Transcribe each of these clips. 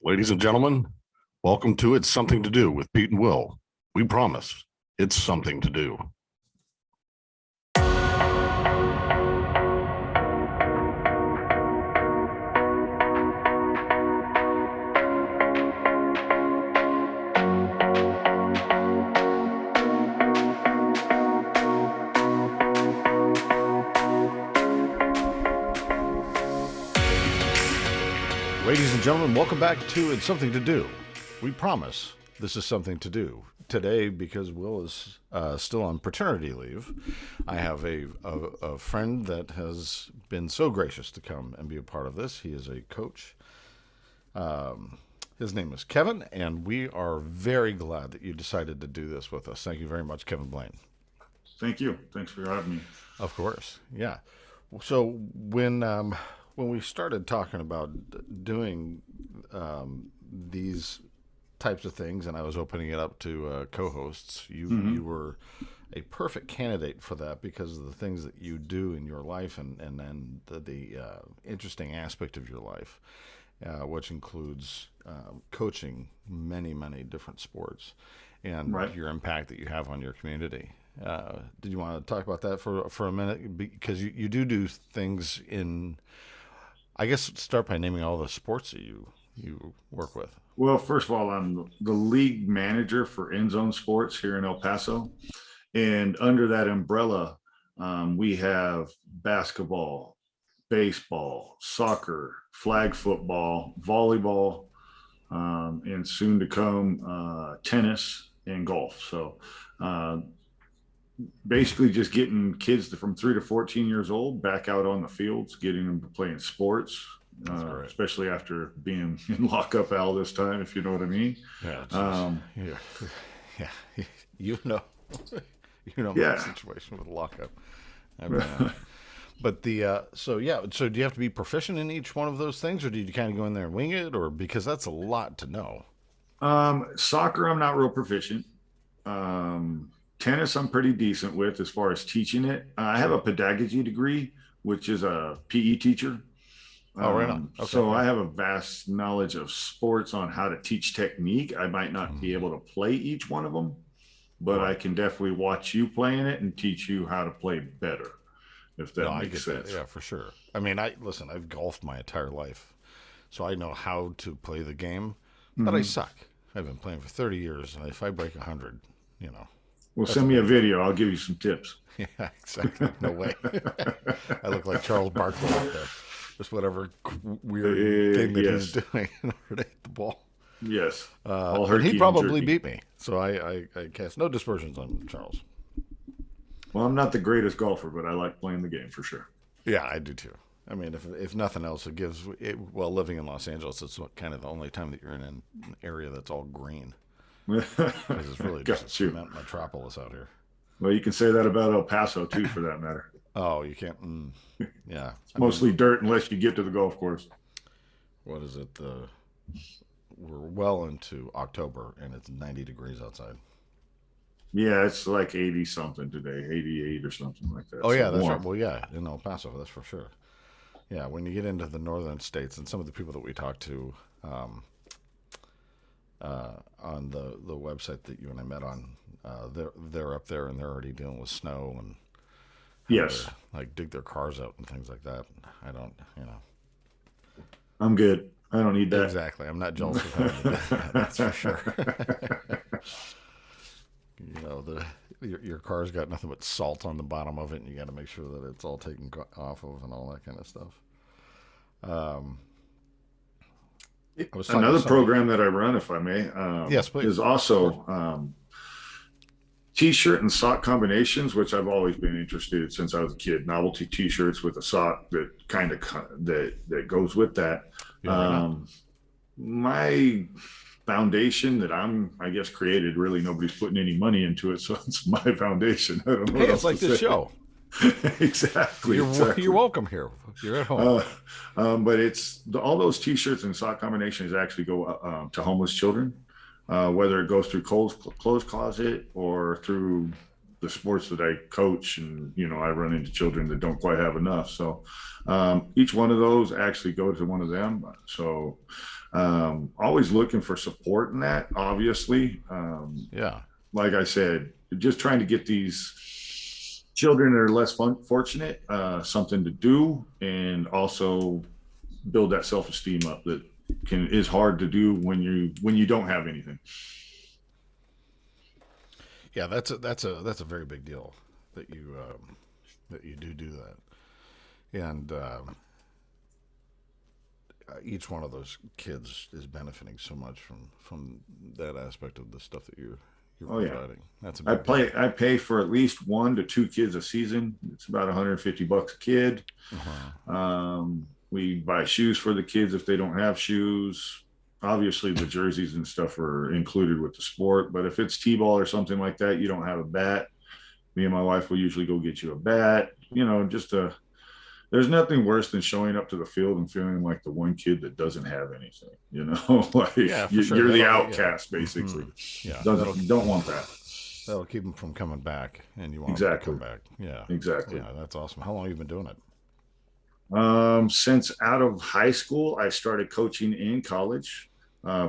Ladies and gentlemen, welcome to It's Something to Do with Pete and Will. We promise it's something to do. Ladies and gentlemen, welcome back to It's Something to Do. We promise this is something to do. Today, because Will is still on paternity leave, I have a friend that has been so gracious to come and be a part of this. He is a coach. His name is Kevin, and we are very glad that you decided to do this with us. Thank you very much, Kevin Blaine. Thank you. Thanks for having me. Of course, yeah. So when we started talking about doing these types of things, and I was opening it up to co-hosts, you were a perfect candidate for that because of the things that you do in your life, and then the interesting aspect of your life, which includes coaching many different sports, and your impact that you have on your community. Did you want to talk about that for a minute? Because you do things in, I guess, start by naming all the sports that you work with. Well, first of all, I'm the league manager for Endzone Sports here in El Paso. And under that umbrella, we have basketball, baseball, soccer, flag football, volleyball, and soon to come tennis and golf. So basically just getting kids from 3 to 14 years old back out on the fields, getting them to playing sports, especially after being in lockup all this time, if you know what I mean. Yeah. You know my situation with lockup. I mean, but so do you have to be proficient in each one of those things, or do you kind of go in there and wing it, or because that's a lot to know? Soccer, I'm not real proficient. Tennis, I'm pretty decent with as far as teaching it. I have a pedagogy degree, which is a PE teacher. Oh, right on. Okay, so I have a vast knowledge of sports on how to teach technique. I might not be able to play each one of them, but I can definitely watch you playing it and teach you how to play better, if that makes sense. That. Yeah, for sure. I mean, I've golfed my entire life, so I know how to play the game, but I suck. I've been playing for 30 years, and if I break 100, Well, send me a video. I'll give you some tips. Yeah, exactly. No way. I look like Charles Barkley out there. Just whatever weird thing that he's doing in order to hit the ball. Yes. And he probably beat me. So I cast no dispersions on Charles. Well, I'm not the greatest golfer, but I like playing the game for sure. Yeah, I do too. I mean, if nothing else, living in Los Angeles, it's kind of the only time that you're in an area that's all green. Because it's really just a cement metropolis out here. Well, you can say that about El Paso too, for that matter. Oh, you can't. Yeah, it's mostly dirt unless you get to the golf course. What is it? We're well into October and it's 90 degrees outside. Yeah, it's like 80 something today, 88 or something like that. Oh, yeah, that's right. Well, yeah, in El Paso, that's for sure. Yeah, when you get into the northern states, and some of the people that we talk to on the website that you and I met on, they're up there and they're already dealing with snow and like dig their cars out and things like that. I don't, I'm good. I don't need that. Exactly. I'm not jealous of having to do that. That's for sure. Your car's got nothing but salt on the bottom of it, and you got to make sure that it's all taken off of and all that kind of stuff. Another program that I run, if I may, yes, please. Is also T-shirt and sock combinations, which I've always been interested in since I was a kid. Novelty T-shirts with a sock that kind of that goes with that. My foundation that I guess created, really nobody's putting any money into it, so it's my foundation. I don't know. Hey, it's like this show. Exactly. You're welcome here. You're at home. But all those T-shirts and sock combinations actually go to homeless children, whether it goes through clothes closet or through the sports that I coach, and I run into children that don't quite have enough. So each one of those actually go to one of them. So always looking for support in that, obviously. Yeah. Like I said, just trying to get these children that are less fortunate something to do, and also build that self-esteem up that is hard to do when you don't have anything. Yeah, that's a very big deal that you do that, and each one of those kids is benefiting so much from that aspect of the stuff that you're Oh yeah, providing. That's a big deal. I pay for at least 1 to 2 kids a season. It's about $150 a kid. Uh-huh. We buy shoes for the kids if they don't have shoes. Obviously, the jerseys and stuff are included with the sport. But if it's t-ball or something like that, you don't have a bat. Me and my wife will usually go get you a bat. Just a. There's nothing worse than showing up to the field and feeling like the one kid that doesn't have anything. Like Yeah, for sure. you're the That'll, yeah. outcast, basically. Mm-hmm. Yeah, Don't want that. that'll keep them from coming back, and you want Exactly. them to come back. Yeah, Exactly. yeah, that's awesome. How long have you been doing it? Since out of high school, I started coaching in college,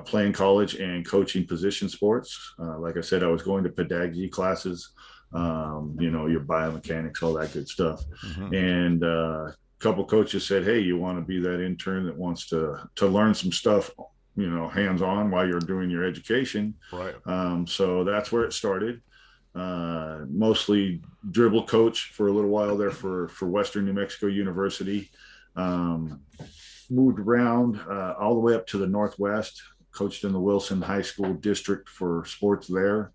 playing college and coaching position sports. Like I said, I was going to pedagogy classes, your biomechanics, all that good stuff. Mm-hmm. And a couple coaches said, "Hey, you want to be that intern that wants to learn some stuff, hands on while you're doing your education?" Right. So that's where it started. Mostly dribble coach for a little while there for Western New Mexico University. Moved around all the way up to the Northwest, coached in the Wilson High School district for sports there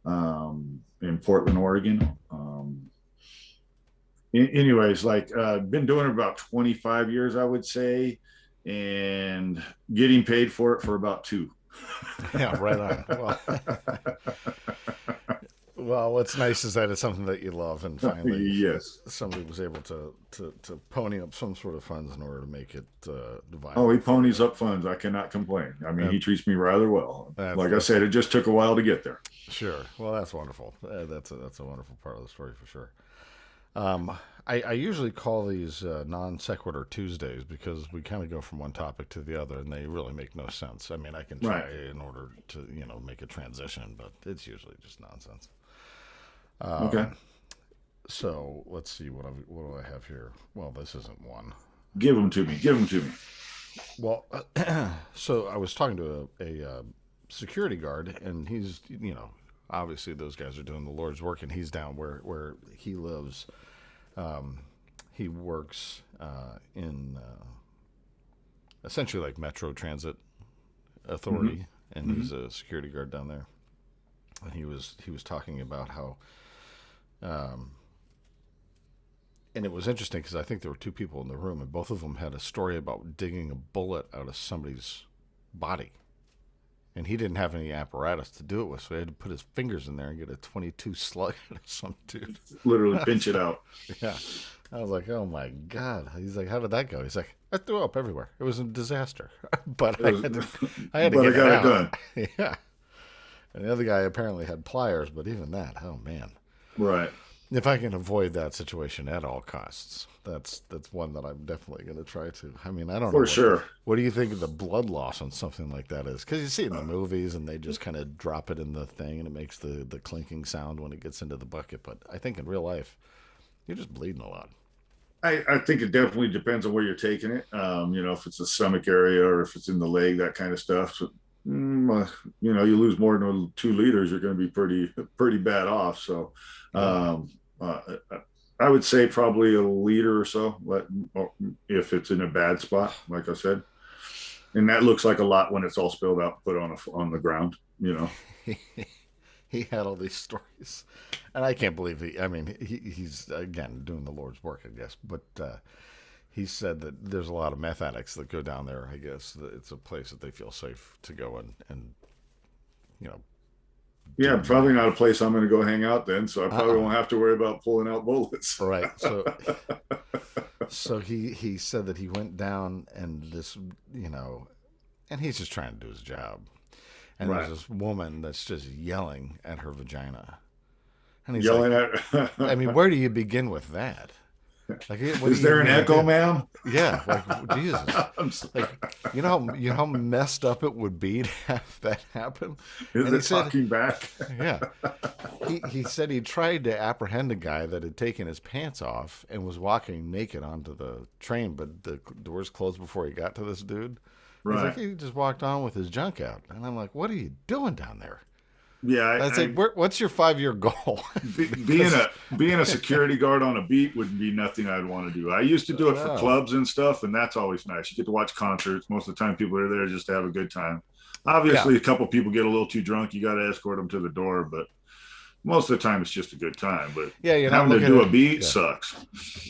in Portland, Oregon. Anyways, been doing it about 25 years, I would say, and getting paid for it for about 2. Yeah, right on. Well, what's nice is that it's something that you love, and finally, Yes. somebody was able to pony up some sort of funds in order to make it viable. Oh, he ponies up funds. I cannot complain. I mean, he treats me rather well. Like I said, it just took a while to get there. Sure. Well, that's wonderful. That's a wonderful part of the story for sure. I usually call these non sequitur Tuesdays because we kind of go from one topic to the other, and they really make no sense. I mean, I can try in order to make a transition, but it's usually just nonsense. Okay. So let's see what do I have here. Well, this isn't one. Give them to me. Give them to me. Well, so I was talking to a security guard, and he's obviously those guys are doing the Lord's work, and he's down where he lives. He works in essentially like Metro Transit Authority, and he's a security guard down there. And he was talking about how, and it was interesting because I think there were 2 people in the room, and both of them had a story about digging a bullet out of somebody's body. And he didn't have any apparatus to do it with, so he had to put his fingers in there and get a 22 slug out of some dude. Literally pinch it out. Yeah. I was like, oh my God. He's like, how did that go? He's like, I threw up everywhere. It was a disaster. But I had to get it out. Done. Yeah. And the other guy apparently had pliers, but even that, oh man. Right. If I can avoid that situation at all costs, that's one that I'm definitely going to try to. I mean, I don't know. For sure. What do you think of the blood loss on something like that is? Because you see it in the movies, and they just kind of drop it in the thing, and it makes the clinking sound when it gets into the bucket. But I think in real life, you're just bleeding a lot. I think it definitely depends on where you're taking it. If it's the stomach area or if it's in the leg, that kind of stuff. So, you lose more than 2 liters, you're going to be pretty bad off. So, I would say probably a liter or so, if it's in a bad spot, like I said. And that looks like a lot when it's all spilled out, put on the ground. He had all these stories, and I can't believe he's again doing the Lord's work, I guess. But he said that there's a lot of meth addicts that go down there. I guess it's a place that they feel safe to go and Yeah, probably not a place I'm going to go hang out then. So I probably won't have to worry about pulling out bullets. Right. So he said that he went down and this, and he's just trying to do his job. And there's this woman that's just yelling at her vagina. And he's Yelling like, at. I mean, where do you begin with that? Like, what Is there an echo, ma'am? Yeah, like Jesus. I'm sorry. Like, you know how messed up it would be to have that happen. Is And he it said, talking back? yeah, he said he tried to apprehend a guy that had taken his pants off and was walking naked onto the train, but the doors closed before he got to this dude. He's Right. like, he just walked on with his junk out, and I'm like, what are you doing down there? Yeah. I said, what's your 5-year goal? Being a security guard on a beat would be nothing I'd want to do. I used to do it for clubs and stuff, and that's always nice. You get to watch concerts. Most of the time, people are there just to have a good time. Obviously, a couple people get a little too drunk. You got to escort them to the door, but most of the time, it's just a good time. But Yeah, you're having not to do a at, beat yeah. sucks.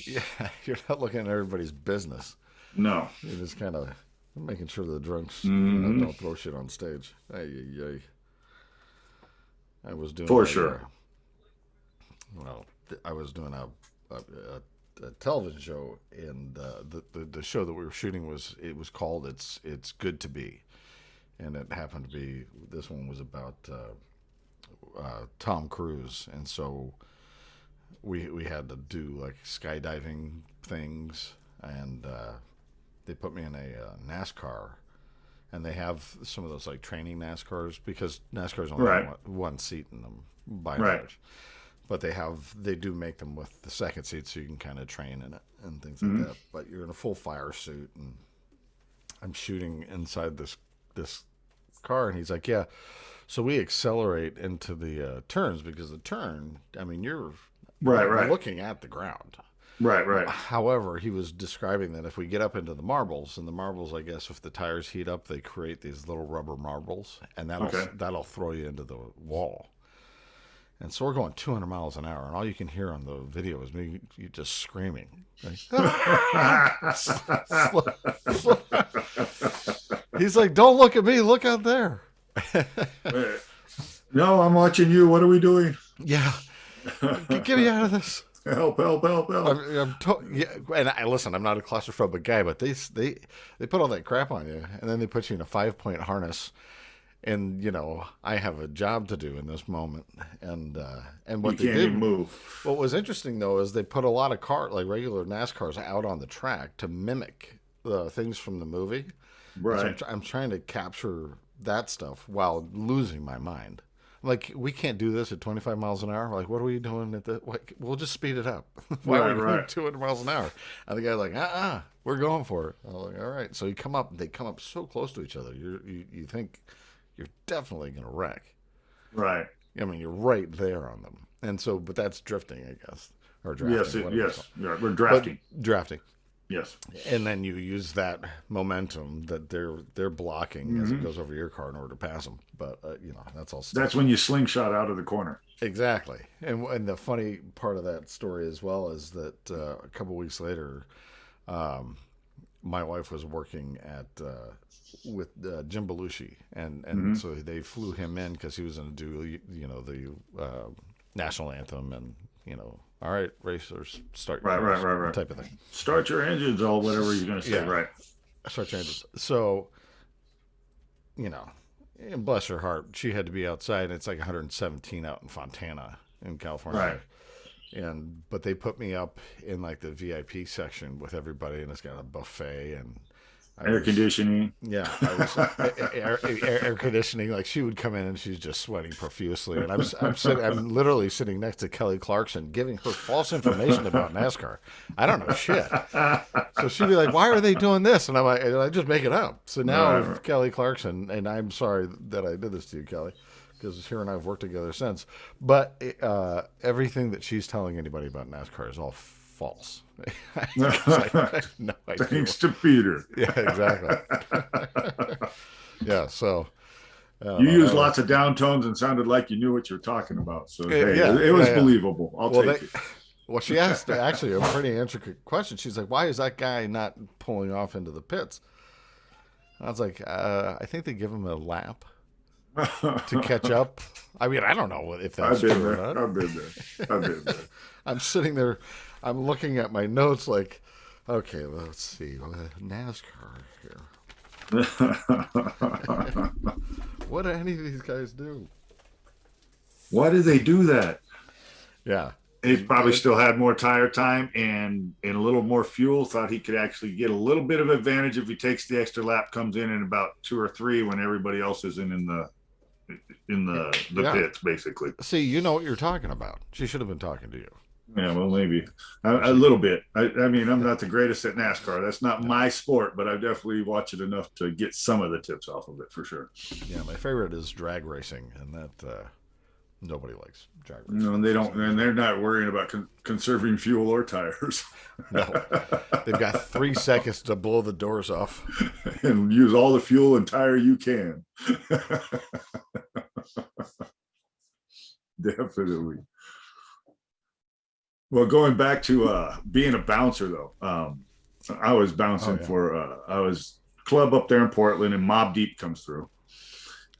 Yeah, you're not looking at everybody's business. No. You're just kind of making sure the drunks don't throw shit on stage. I was doing For sure. I was doing a television show, and the show that we were shooting was called It's Good to Be, and it happened to be, this one was about Tom Cruise, and so we had to do like skydiving things, and they put me in a NASCAR. And they have some of those like training NASCARs, because NASCAR's only have one seat in them by and large. But they do make them with the second seat, so you can kind of train in it and things like that. But you're in a full fire suit, and I'm shooting inside this car, and he's like, yeah. So we accelerate into the turns, because the turn, I mean, you're looking at the ground. Right. However, he was describing that if we get up into the marbles, and the marbles, I guess, if the tires heat up, they create these little rubber marbles, and that'll throw you into the wall. And so we're going 200 miles an hour, and all you can hear on the video is me just screaming. Like, he's like, "Don't look at me, look out there." No, I'm watching you. What are we doing? Yeah, get me out of this. Help. And listen, I'm not a claustrophobic guy, but they put all that crap on you, and then they put you in a 5-point harness, and I have a job to do in this moment, and what they can't did even move. What was interesting though is they put a lot of like regular NASCARs out on the track to mimic the things from the movie. Right. So I'm trying to capture that stuff while losing my mind. Like, we can't do this at 25 miles an hour. Like, what are we doing at the? We'll just speed it up. Why are we going 200 miles an hour? And the guy's like, we're going for it. I'm like, all right. So they come up so close to each other. You think you're definitely going to wreck. Right. I mean, you're right there on them. And so, but that's drifting, I guess, or drafting. Yes. Yeah, we're drafting. Drafting. Yes. And then you use that momentum that they're blocking as it goes over your car in order to pass them. But that's all. That's when you slingshot out of the corner. Exactly. And the funny part of that story as well is that a couple weeks later, my wife was working with Jim Belushi, and so they flew him in because he was going to do the national anthem, and all right, racers, start your right. type of thing. Start your engines, or whatever you're going to say, right? Start your engines. So, and bless her heart, she had to be outside. It's like 117 out in Fontana in California. Right. But they put me up in like the VIP section with everybody, and it's got a buffet and air conditioning. Yeah, air conditioning. Like, she would come in and she's just sweating profusely, and I'm literally sitting next to Kelly Clarkson, giving her false information about NASCAR. I don't know shit. So she'd be like, "Why are they doing this?" And I'm like, "I just make it up." So now Kelly Clarkson, and I'm sorry that I did this to you, Kelly, because her and I have worked together since. But everything that she's telling anybody about NASCAR is all false. No idea. Thanks to Peter. Yeah, exactly. Yeah, so you used lots of downtones and sounded like you knew what you were talking about. So it was believable. I'll take it. Well, she asked actually a pretty intricate question. She's like, "Why is that guy not pulling off into the pits?" And I was like, "I think they give him a lap to catch up." I mean, I don't know if that's true or not. I've been there. I'm sitting there. I'm looking at my notes like, okay, let's see. NASCAR here. What do any of these guys do? Why do they do that? Yeah. He probably still had more tire time and a little more fuel. Thought he could actually get a little bit of advantage if he takes the extra lap, comes in about 2 or 3 when everybody else is in the Yeah. pits, basically. See, you know what you're talking about. She should have been talking to you. Yeah, well, maybe a She, little bit. I mean, I'm not the greatest at NASCAR. That's not no. my sport, but I definitely watch it enough to get some of the tips off of it for sure. Yeah, my favorite is drag racing, and that nobody likes drag No, racing and they for don't, some and reason. they're not worrying about conserving fuel or tires. No, they've got 3 seconds to blow the doors off. And use all the fuel and tire you can. Definitely. Well, going back to being a bouncer though, I was Oh bouncing yeah. for I was club up there in Portland, and Mob Deep comes through,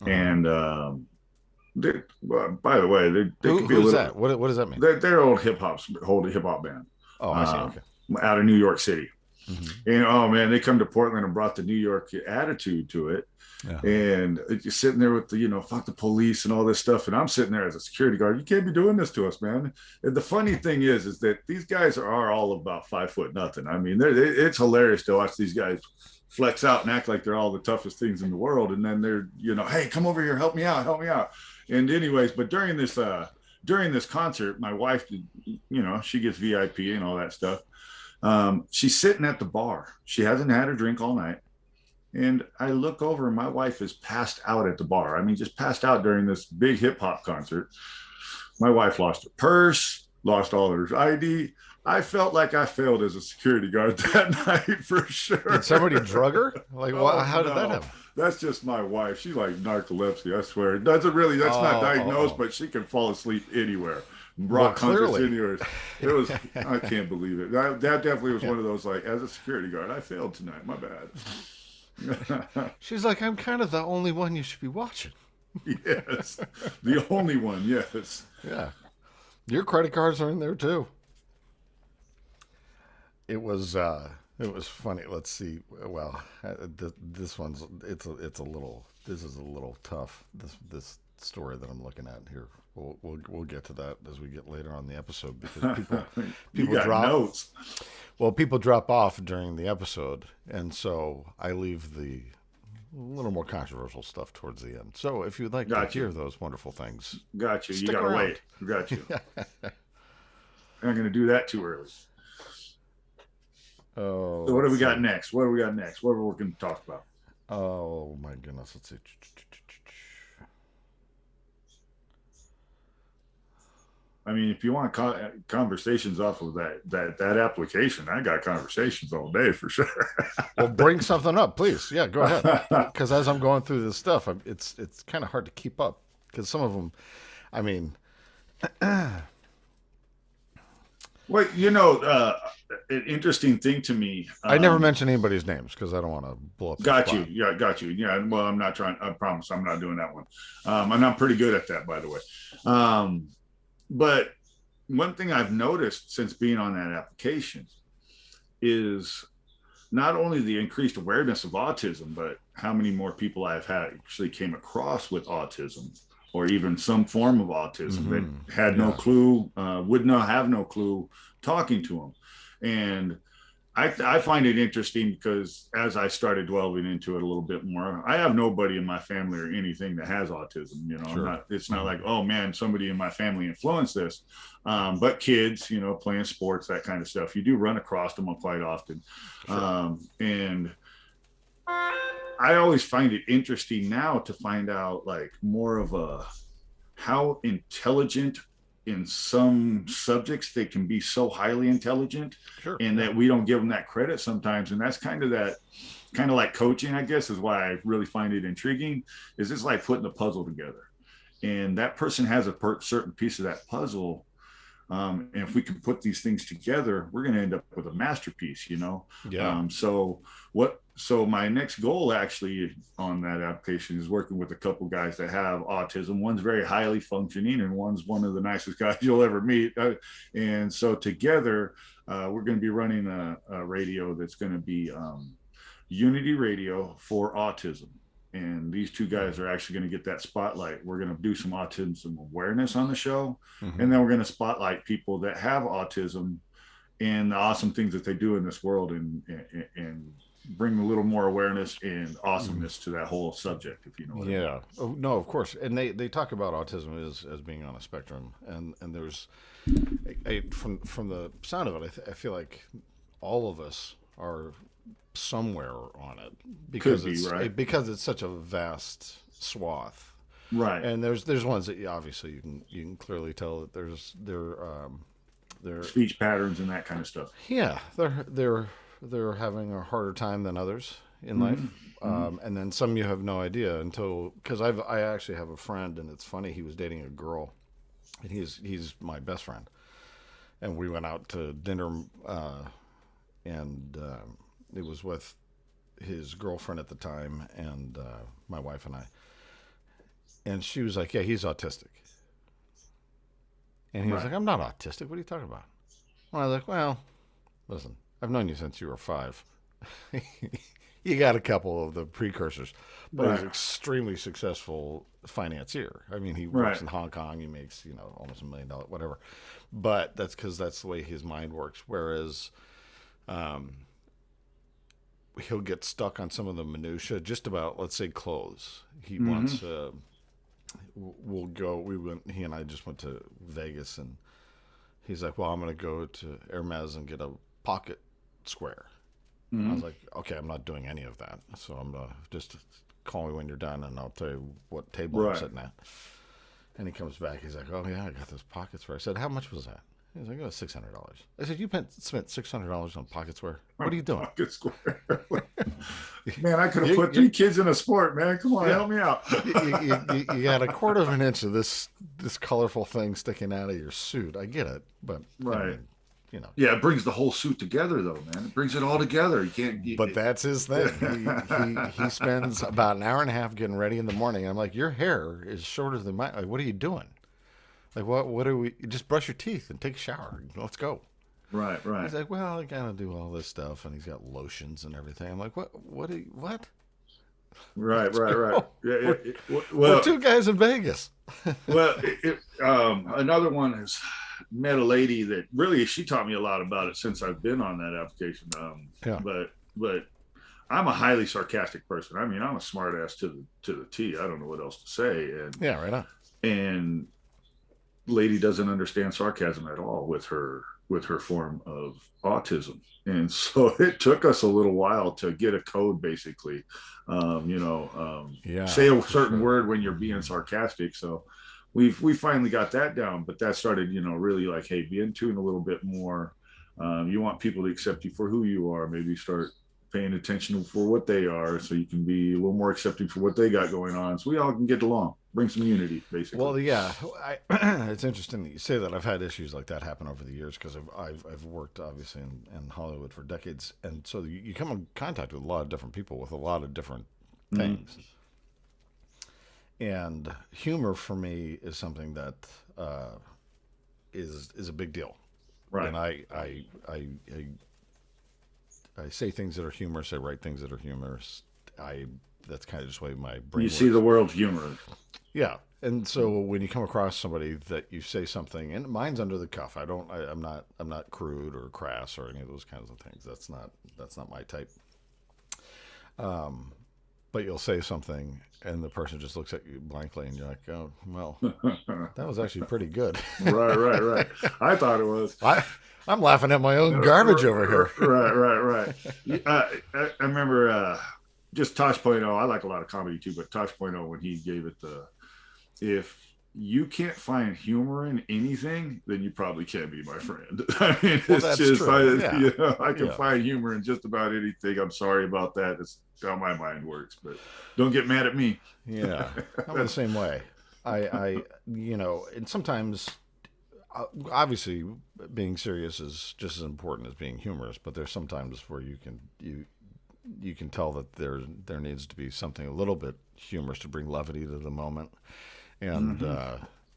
Uh-huh. and by the way, they could be a Who's little. that? What does that mean? They're old hip hop band, Oh, I see. uh, Okay. out of New York City. Mm-hmm. And oh man, they come to Portland and brought the New York attitude to it. Uh-huh. And you're sitting there with the, fuck the police and all this stuff. And I'm sitting there as a security guard. You can't be doing this to us, man. And the funny thing is that these guys are all about 5 foot nothing. I mean, it's hilarious to watch these guys flex out and act like they're all the toughest things in the world. And then they're, hey, come over here, help me out, help me out. And anyways, but during this concert, my wife, she gets VIP and all that stuff. She's sitting at the bar. She hasn't had her drink all night. And I look over and my wife is passed out at the bar. I mean, just passed out during this big hip hop concert. My wife lost her purse, lost all her ID. I felt like I failed as a security guard that night for Did sure. somebody drug her? Like, Oh how did that no. happen? That's just my wife. She's like narcolepsy, I swear. That's not Oh, oh, diagnosed, oh. but she can fall asleep anywhere. Well, Rock concerts clearly. anywhere. I can't believe it. That definitely was one of those, like, as a security guard, I failed tonight. My bad. She's like, I'm kind of the only one you should be watching. Yes. The only one, yes. Yeah. Your credit cards are in there too. It was funny. Let's see. Well, this one's it's a little this is a little tough. This story that I'm looking at here. We'll get to that as we get later on the episode because You people got drop notes. people drop off during the episode, and so I leave the a little more controversial stuff towards the end. So if you'd like to Got hear you. those wonderful things, Got you. You stick got to around. wait. Got you. I'm not going to do that too early. Oh, So, what do let's we got see. next? What do we got next? What are we going to talk about? Oh my goodness, let's see. I mean, if you want conversations off of that application, I got conversations all day for sure. Well, bring something up, please. Yeah, go ahead. Because as I'm going through this stuff, it's kind of hard to keep up because some of them, I mean, Well, an interesting thing to me. I never mention anybody's names because I don't want to blow up the Got you. spot. Yeah, got you. Yeah. Well, I'm not trying. I promise I'm not doing that one. And I'm pretty good at that, by the way. But one thing I've noticed since being on that application is not only the increased awareness of autism, but how many more people I've had actually came across with autism or even some form of autism that had no Yeah, clue, would not have no clue talking to them. And I find it interesting because as I started delving into it a little bit more, I have nobody in my family or anything that has autism. sure. It's not like, oh man, somebody in my family influenced this. But kids, playing sports, that kind of stuff, you do run across them quite often. Sure. And I always find it interesting now to find out like more of how intelligent in some subjects they can be so highly intelligent Sure. and Yeah. that we don't give them that credit sometimes. And that's kind of like coaching, I guess, is why I really find it intriguing. Is it's like putting the puzzle together, and that person has a certain piece of that puzzle. And if we can put these things together, we're going to end up with a masterpiece. Yeah. So my next goal actually on that application is working with a couple guys that have autism. One's very highly functioning and one's one of the nicest guys you'll ever meet. And so together, we're going to be running a radio that's going to be Unity Radio for autism. and these two guys are actually going to get that spotlight. We're going to do some autism awareness on the show, and then we're going to spotlight people that have autism and the awesome things that they do in this world, and bring a little more awareness and awesomeness to that whole subject, if you know what I mean. Yeah. Oh, no, of course. And they talk about autism as being on a spectrum, and there's from the sound of it, I feel like all of us are somewhere on it because Could be, right? because it's such a vast swath. Right. And there's ones that obviously you can clearly tell that they're Speech patterns and that kind of stuff. yeah, they're having a harder time than others in life. And then some you have no idea until, because I actually have a friend, and it's funny, he was dating a girl, and he's my best friend, and we went out to dinner, and it was with his girlfriend at the time, and my wife and I, and she was like, yeah, he's autistic. And he was like, I'm not autistic. What are you talking about? Well, I was like, well, listen, I've known you since you were 5. You got a couple of the precursors, but he's an extremely successful financier. I mean, he works in Hong Kong. He makes, almost $1 million, whatever. But that's because that's the way his mind works. Whereas he'll get stuck on some of the minutia, just about, let's say, clothes. He wants he and I just went to Vegas, and he's like, well, I'm going to go to Hermes and get a pocket square. I was like, okay, I'm not doing any of that. So I'm just call me when you're done, and I'll tell you what table I'm sitting at. And he comes back. He's like, oh, yeah, I got this pocket square. I said, how much was that? He's like, oh, $600. I said, you spent $600 on pocket square? What are you doing? Pocket square. Man, I could have put 3 kids in a sport, man. Come on, help me out. You got 1/4 of an inch of this colorful thing sticking out of your suit. I get it, but yeah, it brings the whole suit together, though, man. It brings it all together. You can't. But that's his thing. He spends about an hour and a half getting ready in the morning. I'm like, your hair is shorter than mine. Like, what are you doing? Like, what are we? Just brush your teeth and take a shower. Let's go. Right. He's like, well, I gotta do all this stuff, and he's got lotions and everything. I'm like, what? What? Right. Yeah, we're 2 guys in Vegas. Well, another one is met a lady that really, she taught me a lot about it since I've been on that application. But I'm a highly sarcastic person. I mean, I'm a smart ass to the T. I don't know what else to say. And yeah, right on. And lady doesn't understand sarcasm at all with her form of autism. And so it took us a little while to get a code, basically, say a certain word when you're being sarcastic. So we finally got that down, but that started, really like, hey, be in tune a little bit more. You want people to accept you for who you are. Maybe start paying attention for what they are, so you can be a little more accepting for what they got going on, so we all can get along, bring some unity, basically. Well, yeah, it's interesting that you say that. I've had issues like that happen over the years, because I've worked obviously in Hollywood for decades, and so you come in contact with a lot of different people with a lot of different things. And humor for me is something that is a big deal, right? And I say things that are humorous. I write things that are humorous. That's kind of just the way my brain works. See the world's humorous. Yeah, and so when you come across somebody that you say something, and mine's under the cuff. I'm not crude or crass or any of those kinds of things. That's not my type. But you'll say something, and the person just looks at you blankly, and you're like, oh, well, that was actually pretty good. Right. I thought it was. I'm laughing at my own garbage over here. Right. I remember just Tosh Point oh, I like a lot of comedy too, but Tosh Point oh, when he gave it if you can't find humor in anything, then you probably can't be my friend. I mean, it's just, I can find humor in just about anything. I'm sorry about that. It's how my mind works, but don't get mad at me. Yeah, I'm the same way. I and sometimes, obviously, being serious is just as important as being humorous, but there's sometimes where you can tell that there needs to be something a little bit humorous to bring levity to the moment. And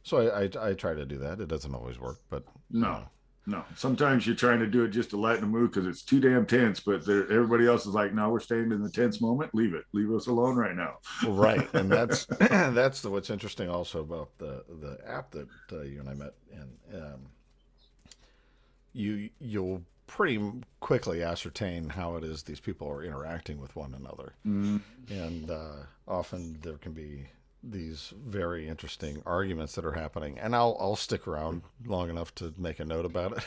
so I try to do that. It doesn't always work, but no. No, sometimes you're trying to do it just to lighten the mood because it's too damn tense, but everybody else is like, no, we're staying in the tense moment. Leave it. Leave us alone right now. Right, and that's what's interesting also about the app that you and I met in. You'll pretty quickly ascertain how it is these people are interacting with one another, Mm, and often there can be these very interesting arguments that are happening, and I'll stick around long enough to make a note about it,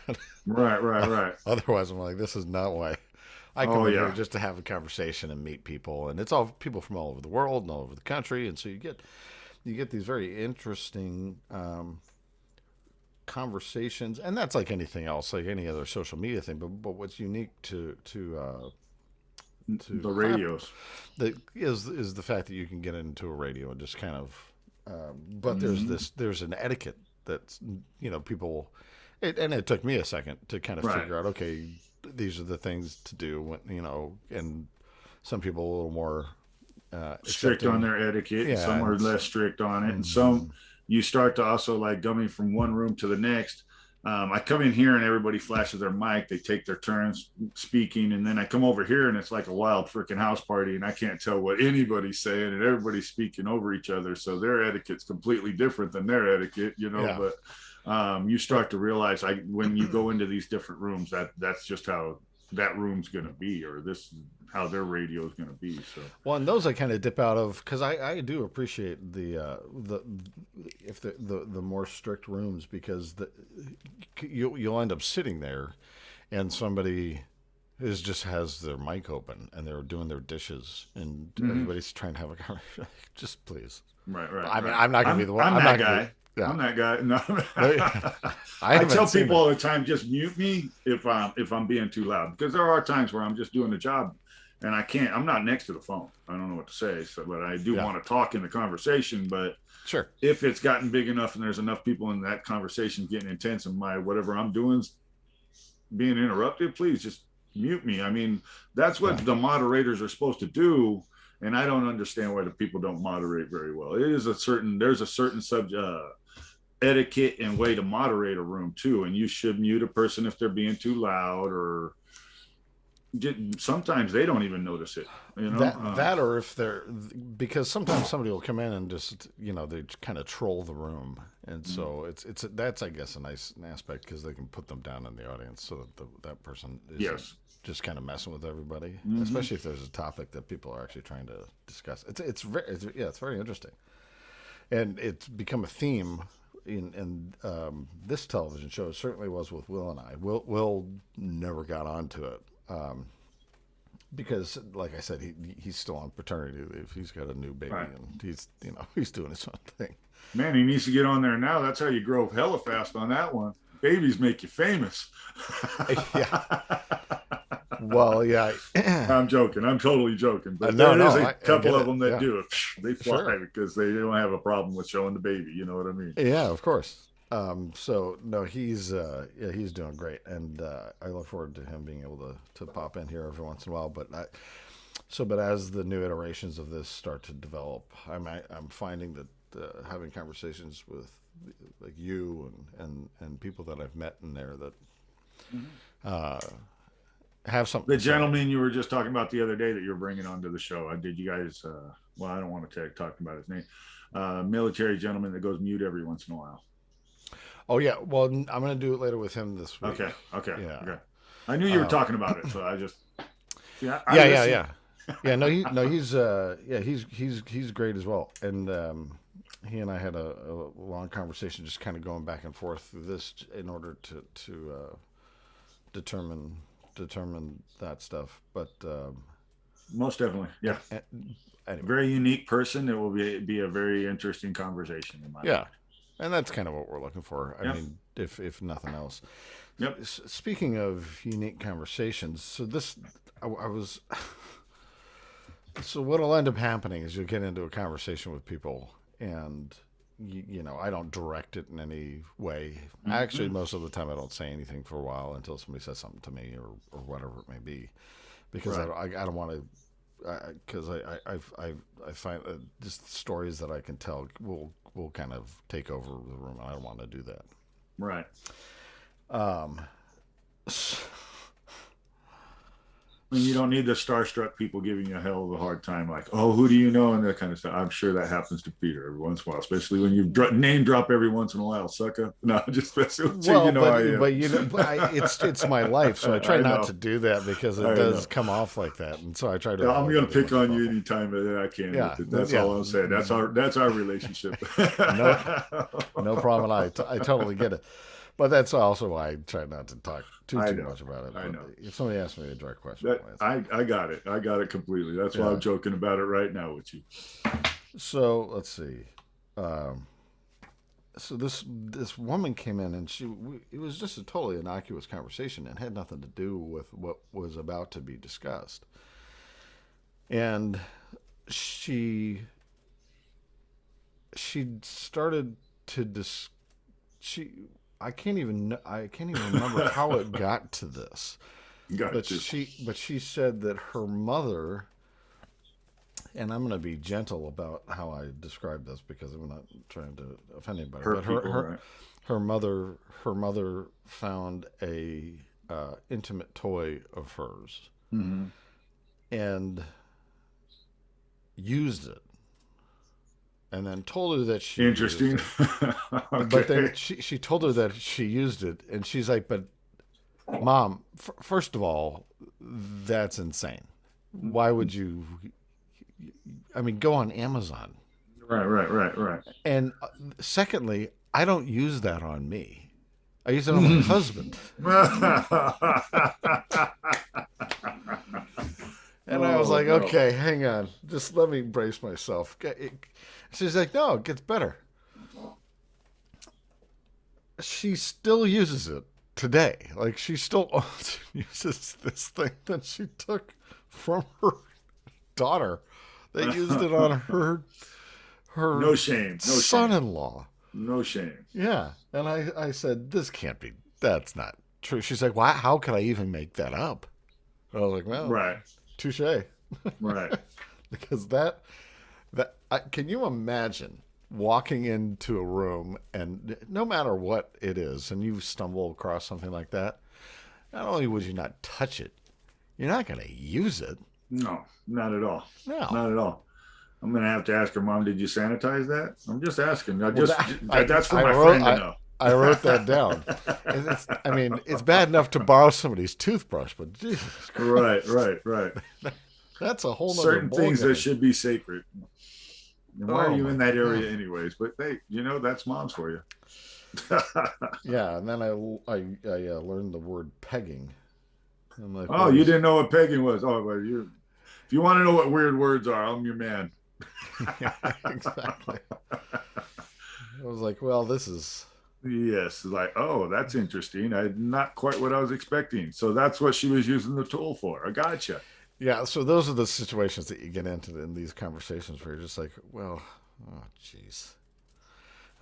but right, right, right. otherwise I'm like, this is not why I come Oh in here yeah. just to have a conversation and meet people, and it's all people from all over the world and all over the country, and so you get these very interesting conversations, and that's like anything else, like any other social media thing. But what's unique to The clap radios. that is the fact that you can get into a radio and just kind of. But Mm, there's an etiquette that's people, and it took me a second to kind of right. figure out. Okay, these are the things to do when and some people a little more Strict on accepting. their etiquette, and Yeah, some and are less strict on it, and some mhm. you start to also like coming from one room to the next. I come in here and everybody flashes their mic. They take their turns speaking, and then I come over here and it's like a wild freaking house party, and I can't tell what anybody's saying, and everybody's speaking over each other. So their etiquette's completely different than their etiquette, you know. Yeah. But you Well, start to realize, when you go into these different rooms, that's just how that room's going to be, or this how their radio is going to be. So Well, and those I kind of dip out of because I do appreciate the if the more strict rooms because you'll end up sitting there and somebody is just has their mic open and they're doing their dishes and mm-hmm. everybody's trying to have a conversation. Just please. Right, right, I mean, right. I'm not gonna be the one. I'm I'm not that gonna be. guy. Yeah. I'm that guy. No, I I tell haven't seen people it. all the time, just mute me if I'm being too loud, because there are times where I'm just doing the job and I can't. I'm not next to the phone. I don't know what to say. So, but I do Yeah. want to talk in the conversation. But Sure. if it's gotten big enough and there's enough people in that conversation getting intense, and my whatever I'm doing is being interrupted, please just mute me. I mean, that's Yeah. what the moderators are supposed to do. And I don't understand why the people don't moderate very well. There's a certain subject, etiquette and way to moderate a room too. And you should mute a person if they're being too loud, or sometimes they don't even notice it, you know? That or if they're because sometimes somebody will come in and just they kind of troll the room, and so it's that's I guess a nice aspect because they can put them down in the audience so that that person isn't Yes. just kind of messing with everybody, Mm-hmm. especially if there's a topic that people are actually trying to discuss. It's very interesting, and it's become a theme in this television show. It certainly was with Will and I. Will never got onto it. Because, like I said, he's still on paternity leave. He's got a new baby, Right. and he's he's doing his own thing. Man, he needs to get on there now. That's how you grow hella fast on that one. Babies make you famous. Yeah. Well, yeah. I'm joking. I'm totally joking. But No, there no, is a I get couple of it. them that Yeah, do it. They fly sure. because they don't have a problem with showing the baby. You know what I mean? Yeah, of course. So no, he's doing great, and I look forward to him being able to pop in here every once in a while. But as the new iterations of this start to develop, I'm finding that having conversations with like you and people that I've met in there that Mm-hmm. uh, have something The to say. gentleman you were just talking about the other day that you're bringing onto the show. Did you guys? Well, I don't want to talk about his name. Military gentleman that goes mute every once in a while. Oh yeah, well I'm gonna do it later with him this Okay. week. Okay. Yeah, Okay. I knew you were um, talking about it, so I just yeah. I yeah, yeah, listen. yeah, yeah. No, he's great as well. And he and I had a long conversation, just kind of going back and forth through this in order to determine that stuff. But Most definitely. Yeah. anyway, Very unique person. It will be a very interesting conversation in my mind. yeah, and that's kind of what we're looking for. I Yep. mean, if nothing else. Yep. Speaking of unique conversations, so this I was so what'll end up happening is you'll get into a conversation with people, and I don't direct it in any way. Actually, Mm-hmm. most of the time I don't say anything for a while until somebody says something to me or whatever it may be, because Right. I don't want to. Because I find just stories that I can tell will kind of take over the room. I don't want to do that. Right. Um, I mean, you don't need the starstruck people giving you a hell of a hard time, like, "Oh, who do you know?" and that kind of stuff. I'm sure that happens to Peter every once in a while, especially when you name drop every once in a while, sucker. No, just messing with you. well, You know I am. but you know, it's my life, so I try I not know. to do that because it I does know. come off like that, and so I try to Yeah, I'm avoid gonna getting pick much on you trouble. anytime that I can Yeah, with it. That's yeah, all I'm saying. That's our relationship. no, no problem. I totally get it, but that's also why I try not to talk I too know. much about it. I But know. if somebody asks me a direct question, That I'll answer. I got it. I got it completely. That's why I'm Yeah. joking about it right now with you. So let's see. Um, so this woman came in and it was just a totally innocuous conversation and had nothing to do with what was about to be discussed. And she she started to she I can't even remember how it got to this. But Got you. she said that her mother, and I'm going to be gentle about how I describe this because I'm not trying to offend anybody. But Hurt people, right? her mother found a intimate toy of hers Mm-hmm. and used it, and then told her that she used Interesting. it. But then Okay. she told her that she used it, and she's like, "But mom, first of all, that's insane. Why would you? I mean, go on Amazon. Right, right, right, right. And secondly, I don't use that on me. I use it on my husband." And I was Oh like, no. "Okay, hang on. Just let me brace myself." She's like, "No, it gets better." She still uses it today. Like, she still uses this thing that she took from her daughter. They used it on her No shame. No shame. son-in-law. No shame. Yeah. And I said, "This can't be, that's not true." She's like, "Why? How could I even make that up?" I was like, "Well, Right. touche." Right. Because can you imagine walking into a room and no matter what it is, and you stumble across something like that, not only would you not touch it, you're not going to use it. No, not at all. No. Not at all. I'm gonna have to ask her, Mom, did you sanitize that? I'm just asking. Well, That's for my friend to know. I wrote that down. I mean, it's bad enough to borrow somebody's toothbrush, but Jesus Right, Christ, right, right. that's a whole nother Certain things that ballgame. should be sacred. And why are Oh you in my that God. area anyways? But hey, that's mom's for you. Yeah, and then I learned the word pegging. I'm like, Oh, what you is? didn't know what pegging was. Oh, well, if you want to know what weird words are, I'm your man. Yeah, exactly. I was like, well, this is. Yes, like, oh, that's interesting. Not quite what I was expecting. So that's what she was using the tool for. I gotcha. Yeah, so those are the situations that you get into in these conversations where you're just like, well, oh, jeez.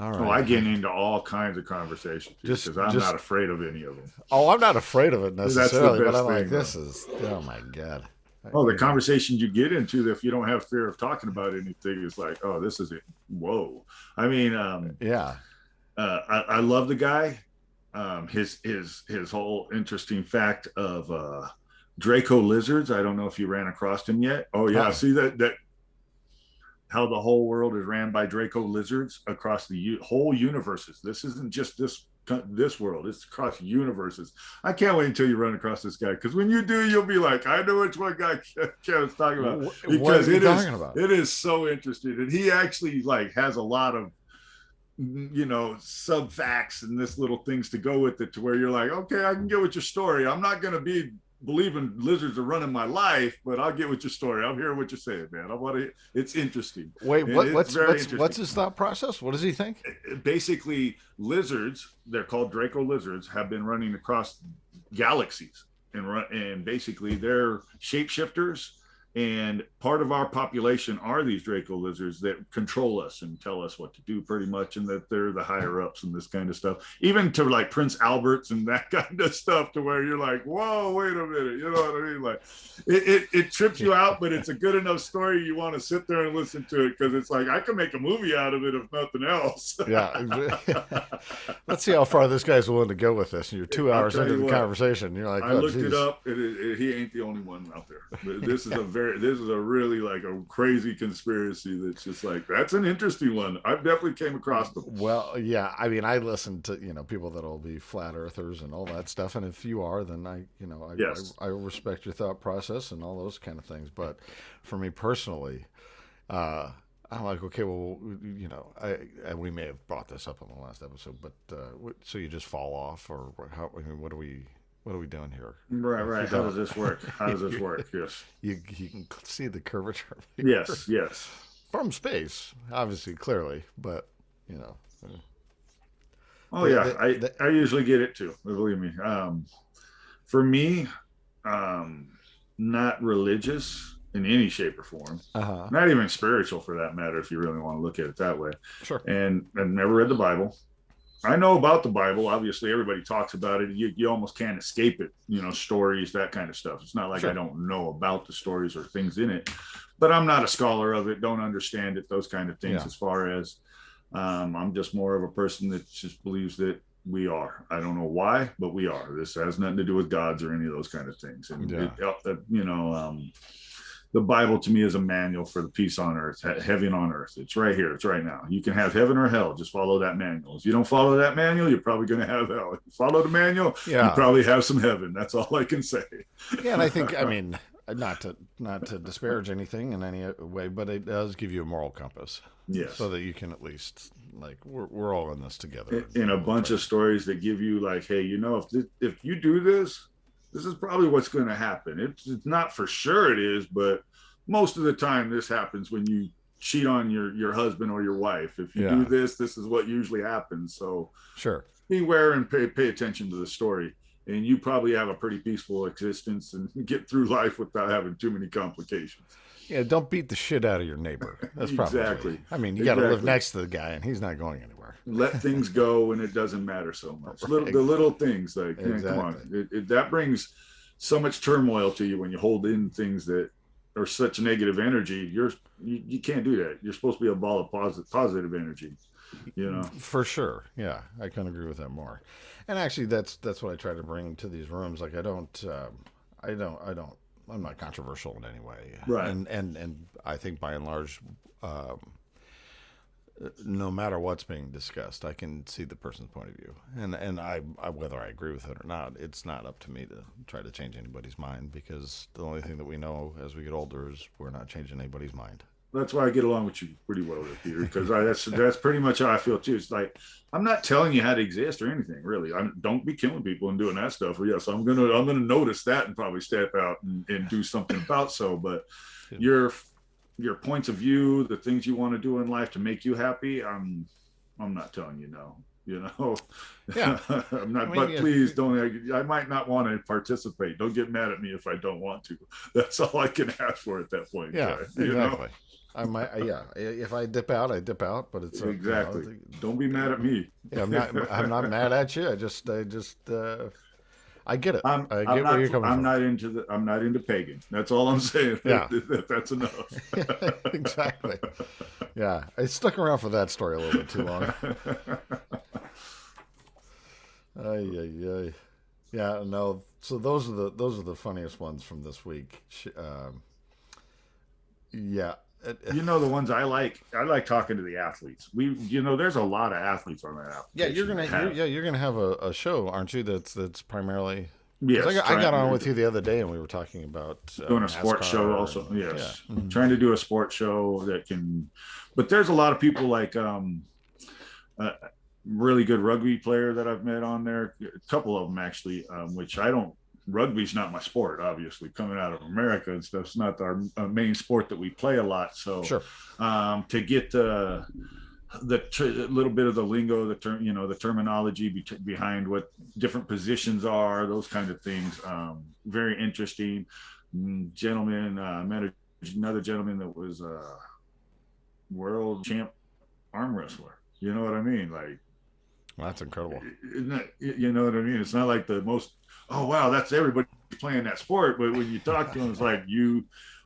All Oh, right. I get into all kinds of conversations Just, because I'm just. not afraid of any of them. Oh, I'm not afraid of it That's the necessarily, but I'm best like, thing, though. this is. Oh my God. Oh, the You know. conversations you get into, if you don't have fear of talking about anything, is like, oh, this is it. Whoa. I mean, Yeah. I love the guy. His whole interesting fact of Draco lizards. I don't know if you ran across him yet. Oh yeah, Uh-uh. see that how the whole world is ran by Draco lizards across the whole universes. This isn't just this world; it's across universes. I can't wait until you run across this guy, because when you do, you'll be like, I know which one guy Kevin's talking about, What because are you talking about? it is so interesting, and he actually like has a lot of sub facts and this little things to go with it, to where you're like, okay, I can get with your story. I'm not going to be believing lizards are running my life, but I'll get with your story. I'm hearing what you're saying, man. I want to. It's interesting. Wait, And it's very what's interesting. his thought process? What does he think? Basically, lizards, they're called Draco lizards, have been running across galaxies, and basically they're shapeshifters, And part of our population are these Draco lizards that control us and tell us what to do pretty much, and that they're the higher ups and this kind of stuff, even to like Prince Albert's and that kind of stuff, to where you're like, whoa, wait a minute. You know what I mean? Like it trips you out, but it's a good enough story. You want to sit there and listen to it, because it's like, I can make a movie out of it if nothing else. Yeah. Let's see how far this guy's willing to go with this. And you're 2 hours into the conversation. You're like, I looked it up. He ain't the only one out there. This is a really like a crazy conspiracy that's just like, that's an interesting one. I've definitely came across them. Well, yeah. I mean, I listen to, people that'll be flat earthers and all that stuff. And if you are, then Yes. I respect your thought process and all those kind of things. But for me personally, I'm like, okay, well, we may have brought this up on the last episode, but so you just fall off, or how? I mean, what are we doing here? Right. How does this work? Yes. You can see the curvature. Yes. From space, obviously, clearly, but Oh yeah, I usually get it too. Believe me. For me, not religious in any shape or form, not even spiritual for that matter, if you really want to look at it that way. Sure. And I've never read the Bible. I know about the Bible. Obviously, everybody talks about it. You almost can't escape it. Stories, that kind of stuff. It's not like Sure. I don't know about the stories or things in it, but I'm not a scholar of it. Don't understand it. Those kind of things. Yeah. As far as I'm just more of a person that just believes that we are. I don't know why, but we are. This has nothing to do with gods or any of those kind of things. And the Bible to me is a manual for the peace on earth, heaven on earth. It's right here. It's right now. You can have heaven or hell. Just follow that manual. If you don't follow that manual, you're probably going to have hell. If you follow the manual, you probably have some heaven. That's all I can say. Yeah, and I think, I mean, not to disparage anything in any way, but it does give you a moral compass. Yes. So that you can at least, like, we're all in this together. In a bunch of stories that give you like, hey, if you do this, this is probably what's going to happen. It's not for sure it is, but most of the time this happens when you cheat on your husband or your wife. If you do this, this is what usually happens. So sure, beware and pay attention to the story, and you probably have a pretty peaceful existence and get through life without having too many complications. Yeah, don't beat the shit out of your neighbor. That's probably exactly. I mean, you got to live next to the guy, and he's not going anywhere. Let things go, and it doesn't matter so much. Right. The little things, like, exactly. Come on, that brings so much turmoil to you when you hold in things that are such negative energy. You can't do that. You're supposed to be a ball of positive energy. For sure. Yeah, I couldn't agree with that more. And actually, that's what I try to bring to these rooms. Like, I'm not controversial in any way. Right. And I think by and large, no matter what's being discussed, I can see the person's point of view. And I whether I agree with it or not, it's not up to me to try to change anybody's mind, because the only thing that we know as we get older is we're not changing anybody's mind. That's why I get along with you pretty well, Peter, because that's pretty much how I feel too. It's like, I'm not telling you how to exist or anything, really. Don't be killing people and doing that stuff. Well, yes, I'm gonna notice that and probably step out and do something about so. But your points of view, the things you want to do in life to make you happy, I'm not telling you no. Yeah. I'm not. But please don't. I might not want to participate. Don't get mad at me if I don't want to. That's all I can ask for at that point. Yeah, exactly. I might, if I dip out, I dip out, but it's exactly. Don't be mad at me. Yeah, I'm not mad at you. I get it. I get where you're coming from. I'm not into pagan. That's all I'm saying. Yeah. That's enough. Exactly. Yeah. I stuck around for that story a little bit too long. Yeah, no. So those are the funniest ones from this week. Yeah. The ones I like talking to the athletes. There's a lot of athletes on that application. Yeah, you're gonna have a show, aren't you? That's primarily. Yes, I got on with you the other day, and we were talking about doing a sports show also. Yes, yeah. Mm-hmm. Trying to do a sports show that can. But there's a lot of people like really good rugby player that I've met on there. A couple of them actually, which I don't. Rugby's not my sport, obviously, coming out of America and stuff. It's not our main sport that we play a lot. So sure. To get the little bit of the lingo, the terminology behind what different positions are, those kind of things. Very interesting. Gentleman, met a another gentleman that was a world champ arm wrestler. You know what I mean? Like, Well, that's incredible. You know what I mean? It's not like the most, oh, wow, that's everybody playing that sport. But when you talk to them, it's like you,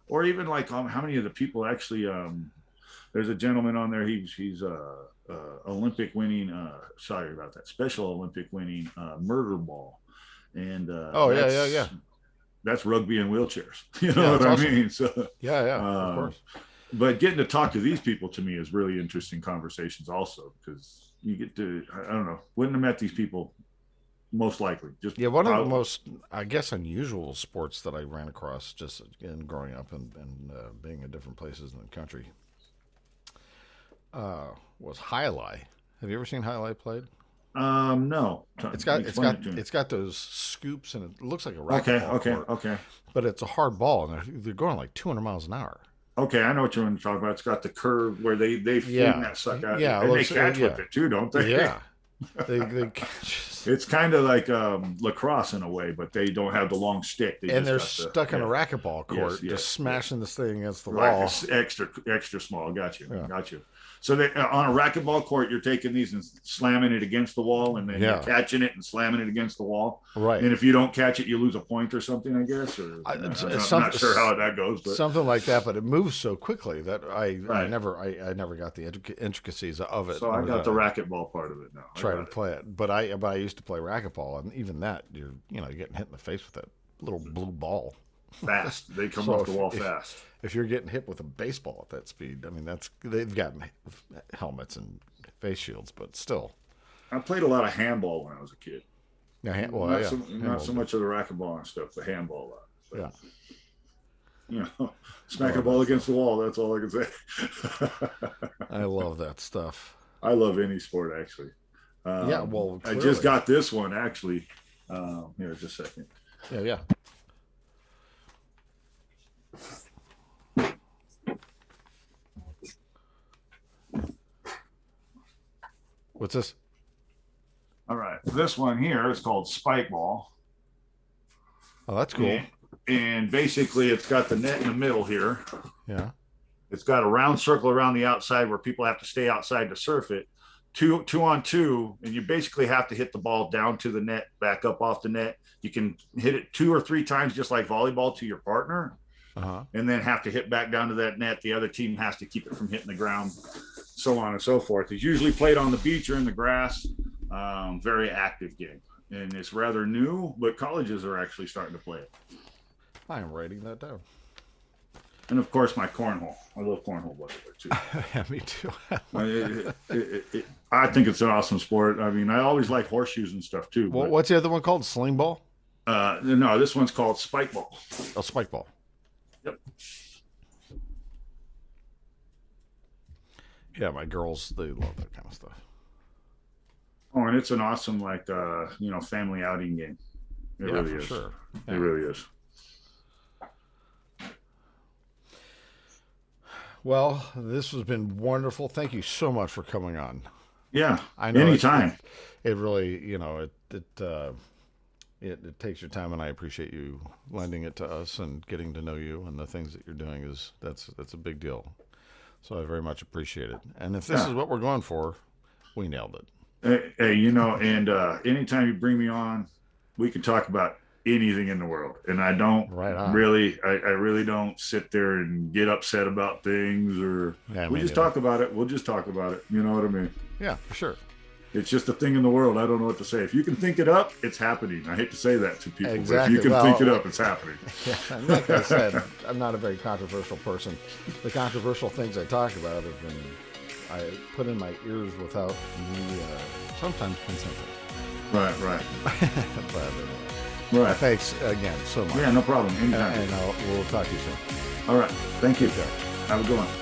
or even like how many of the people actually, there's a gentleman on there. He's Olympic winning, sorry about that, Special Olympic winning murder ball. And yeah. That's rugby and wheelchairs. You know what I mean? So yeah, of course. But getting to talk to these people to me is really interesting conversations also, because you get to, I don't know, wouldn't have met these people most likely. Just one of the most, I guess, unusual sports that I ran across just in growing up and being in different places in the country was highlight. Have you ever seen highlight played? No. It's got those scoops and it looks like a racquetball. Okay. But it's a hard ball and they're going like 200 miles an hour. Okay, I know what you're going to talk about. It's got the curve where they fling that sucker out. Yeah, and they catch with it too, don't they? Yeah. It's kind of like lacrosse in a way, but they don't have the long stick. They're stuck in a racquetball court, just smashing this thing against the wall. It's extra small. Got you. So they, on a racquetball court, you're taking these and slamming it against the wall, and then you're catching it and slamming it against the wall. Right. And if you don't catch it, you lose a point or something, I guess. Or I'm not sure how that goes, but something like that. But it moves so quickly that I never got the intricacies of it. So I got the racquetball part of it now. Try to play it, but I used to play racquetball, and even that you're getting hit in the face with that little blue ball. Fast. They come off the wall fast. If you're getting hit with a baseball at that speed, I mean, they've got helmets and face shields, but still. I played a lot of handball when I was a kid. Yeah, not so much of the racquetball and stuff, the handball. But, smack a ball against the wall. That's all I can say. I love that stuff. I love any sport, actually. Clearly. I just got this one, actually. Here, just a second. Yeah. What's this? All right. This one here is called Spike Ball. Oh, that's cool. And basically, it's got the net in the middle here. Yeah. It's got a round circle around the outside where people have to stay outside to surf it. Two on two, and you basically have to hit the ball down to the net, back up off the net. You can hit it 2 or 3 times, just like volleyball, to your partner, and then have to hit back down to that net. The other team has to keep it from hitting the ground, so on and so forth. It's usually played on the beach or in the grass. Very active game, and it's rather new, but colleges are actually starting to play it. I am writing that down. And of course, my cornhole. I love cornhole, by the way, too. Yeah, me too. I think it's an awesome sport. I mean, I always like horseshoes and stuff too. Well, what's the other one called? Sling ball? No, this one's called Spike Ball. Oh, Spike Ball. Yep. Yeah, my girls, they love that kind of stuff. Oh, and it's an awesome, family outing game. It really is. Sure. Yeah. It really is. Well, this has been wonderful. Thank you so much for coming on. Yeah, I know anytime. It really, it takes your time, and I appreciate you lending it to us and getting to know you and the things that you're doing that's a big deal. So I very much appreciate it. And if this is what we're going for, we nailed it. Hey, and anytime you bring me on, we can talk about anything in the world, and I don't really don't sit there and get upset about things, or we just talk about it. We'll just talk about it. You know what I mean? Yeah, for sure. It's just a thing in the world. I don't know what to say. If you can think it up, it's happening. I hate to say that to people, but if you can think it up, it's happening. Yeah, and like I said, I'm not a very controversial person. The controversial things I talk about have been I put in my ears without me sometimes consenting. Right. But thanks again so much. Yeah, no problem. Anytime. And we'll talk to you soon. All right. Thank you. Have a good one.